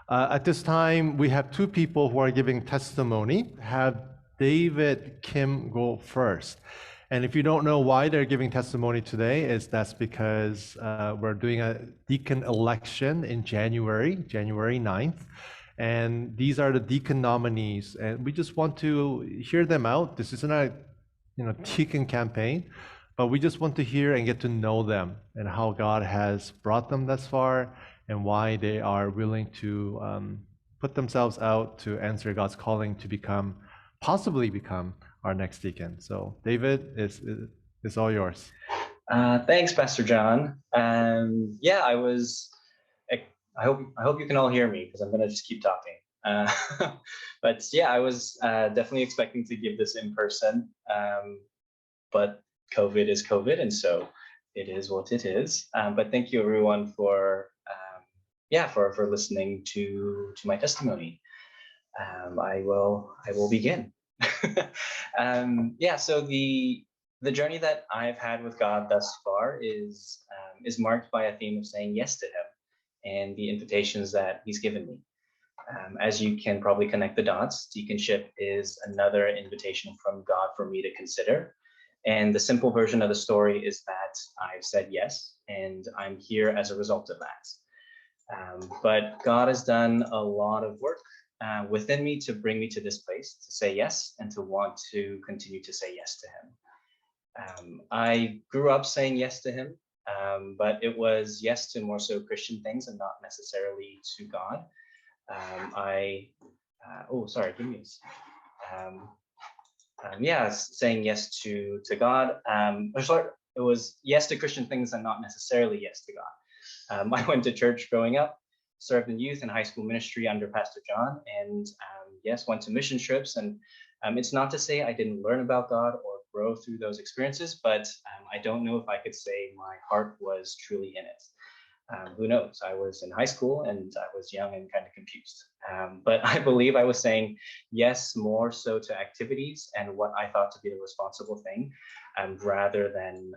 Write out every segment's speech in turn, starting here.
At this time, we have two people who are giving testimony. Have David Kim go first. And if you don't know why they're giving testimony today, that's because we're doing a deacon election in January 9th. And these are the deacon nominees. And we just want to hear them out. This isn't a deacon campaign, but we just want to hear and get to know them and how God has brought them thus far and why they are willing to put themselves out to answer God's calling to possibly become our next deacon. So, David, it's all yours. Thanks, Pastor John. Yeah, I hope you can all hear me because I'm gonna just keep talking. But yeah, I was definitely expecting to give this in person, but COVID is COVID, and so it is what it is. But thank you, everyone, for listening to my testimony. I will begin. So the journey that I've had with God thus far is marked by a theme of saying yes to Him and the invitations that He's given me. As you can probably connect the dots, deaconship is another invitation from God for me to consider. And the simple version of the story is that I've said yes, and I'm here as a result of that. But God has done a lot of work within me to bring me to this place, to say yes, and to want to continue to say yes to Him. I grew up saying yes to Him, but it was yes to more so Christian things and not necessarily to God. Give me a saying yes to God. It was yes to Christian things and not necessarily yes to God. I went to church growing up, served in youth and high school ministry under Pastor John, and went to mission trips. And it's not to say I didn't learn about God or grow through those experiences, but I don't know if I could say my heart was truly in it. Who knows? I was in high school and I was young and kind of confused. But I believe I was saying yes more so to activities and what I thought to be the responsible thing, rather than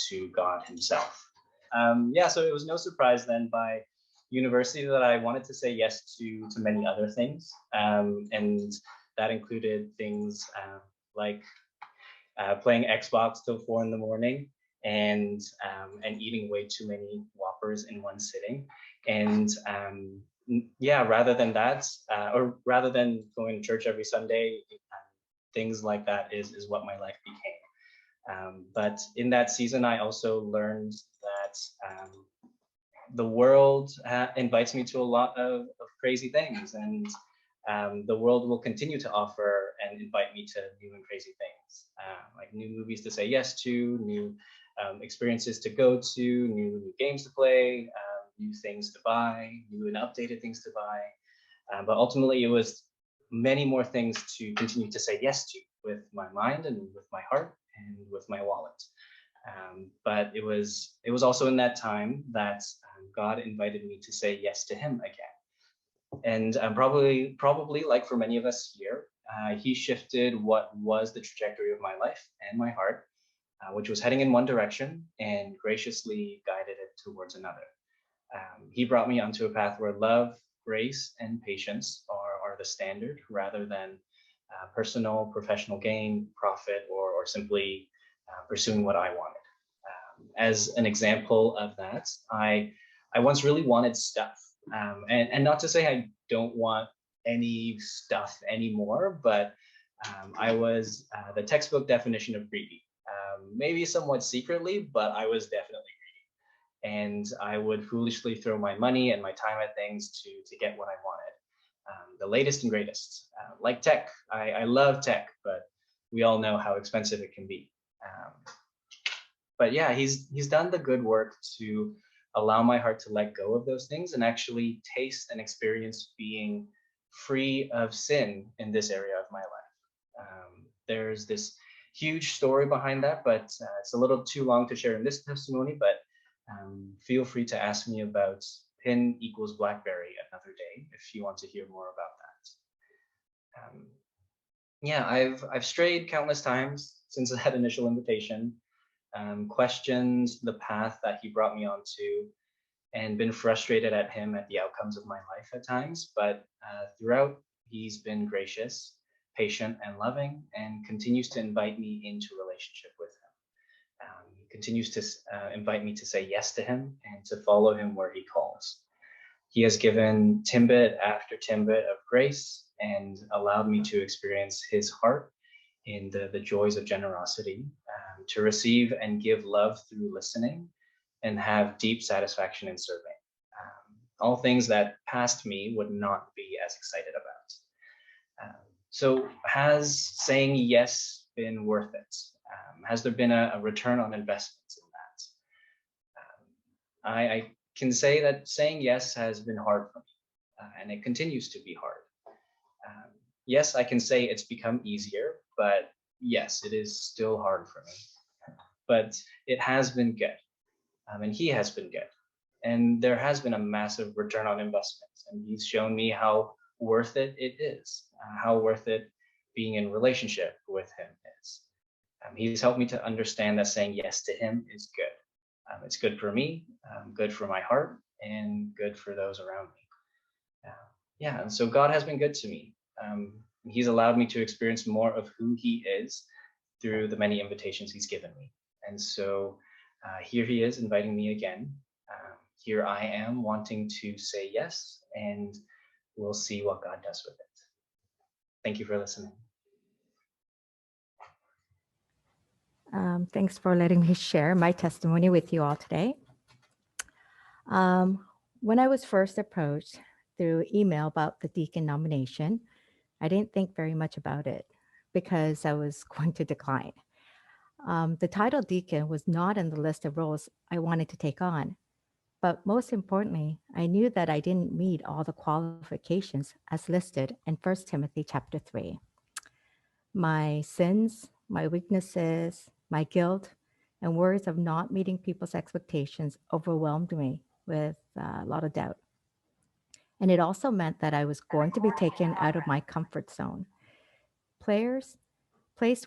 to God Himself. So it was no surprise then by university that I wanted to say yes to many other things, and that included things like playing Xbox till 4 a.m. and eating way too many Whoppers in one sitting. And rather than that, or rather than going to church every Sunday, things like that is what my life became. But in that season, I also learned that the world invites me to a lot of crazy things, and the world will continue to offer and invite me to new and crazy things, like new movies to say yes to, new experiences to go to, new games to play, new things to buy, new and updated things to buy. But ultimately, it was many more things to continue to say yes to with my mind and with my heart and with my wallet. But it was also in that time that God invited me to say yes to Him again. And probably like for many of us here, He shifted what was the trajectory of my life and my heart, which was heading in one direction, and graciously guided it towards another. He brought me onto a path where love, grace, and patience are the standard, rather than personal, professional gain, profit, or simply pursuing what I wanted. As an example of that, I once really wanted stuff. And not to say I don't want any stuff anymore, but I was the textbook definition of greedy. Maybe somewhat secretly, but I was definitely greedy. And I would foolishly throw my money and my time at things to get what I wanted. The latest and greatest, like tech. I love tech, but we all know how expensive it can be. But yeah, he's done the good work to allow my heart to let go of those things and actually taste and experience being free of sin in this area of my life. There's this huge story behind that, but it's a little too long to share in this testimony, but feel free to ask me about pin equals BlackBerry another day if you want to hear more about that. I've strayed countless times since that initial invitation, questioned the path that He brought me onto, and been frustrated at him at the outcomes of my life at times. But throughout, he's been gracious, patient, and loving, and continues to invite me into relationship with him. He continues to invite me to say yes to him and to follow him where he calls. He has given timbit after timbit of grace and allowed me to experience his heart in the joys of generosity, to receive and give love through listening, and have deep satisfaction in serving. All things that past me would not be as excited about. So has saying yes been worth it? Has there been a return on investment in that? I can say that saying yes has been hard for me, and it continues to be hard. Yes, I can say it's become easier, but yes, it is still hard for me. But it has been good, and he has been good. And there has been a massive return on investment, and he's shown me how worth it is, how worth it being in relationship with him is. He's helped me to understand that saying yes to him is good. It's good for me, good for my heart, and good for those around me. Yeah, and so God has been good to me. He's allowed me to experience more of who he is through the many invitations he's given me. And so here he is inviting me again. Here I am wanting to say yes, and we'll see what God does with it. Thank you for listening. Thanks for letting me share my testimony with you all today. When I was first approached through email about the deacon nomination, I didn't think very much about it because I was going to decline. The title deacon was not in the list of roles I wanted to take on. But most importantly, I knew that I didn't meet all the qualifications as listed in 1 Timothy chapter 3. My sins, my weaknesses, my guilt, and worries of not meeting people's expectations overwhelmed me with a lot of doubt. And it also meant that I was going to be taken out of my comfort zone. Place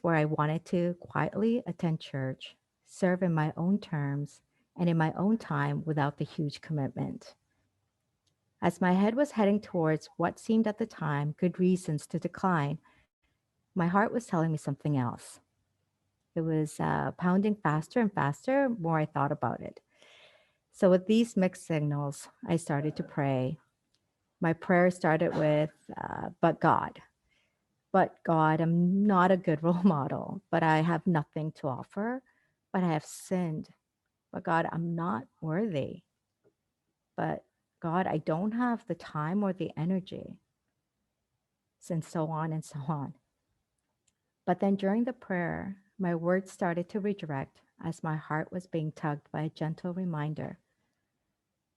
where I wanted to quietly attend church, serve in my own terms, and in my own time without the huge commitment. As my head was heading towards what seemed at the time good reasons to decline, my heart was telling me something else. It was pounding faster and faster more I thought about it. So with these mixed signals, I started to pray. My prayer started with, but God. But God, I'm not a good role model, but I have nothing to offer, but I have sinned. But God, I'm not worthy. But God, I don't have the time or the energy. And so on and so on. But then during the prayer, my words started to redirect as my heart was being tugged by a gentle reminder.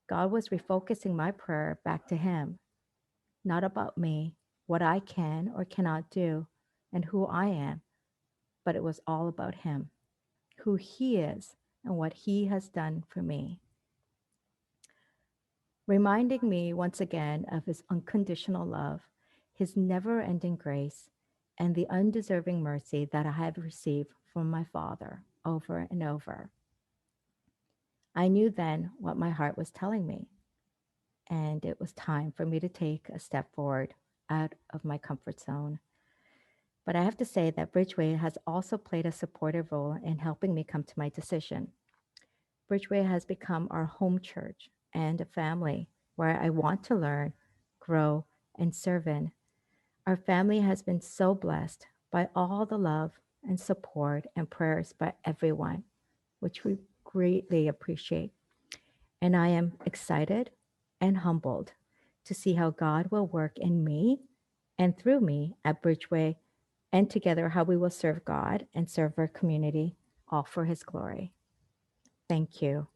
God was refocusing my prayer back to Him, not about me, what I can or cannot do, and who I am, but it was all about Him, who He is, and what He has done for me. Reminding me once again of His unconditional love, His never ending grace, and the undeserving mercy that I have received from my Father over and over. I knew then what my heart was telling me, and it was time for me to take a step forward out of my comfort zone. But I have to say that Bridgeway has also played a supportive role in helping me come to my decision. Bridgeway has become our home church and a family where I want to learn, grow, and serve in. Our family has been so blessed by all the love and support and prayers by everyone, which we greatly appreciate. And I am excited and humbled to see how God will work in me and through me at Bridgeway, and together how we will serve God and serve our community, all for His glory. Thank you.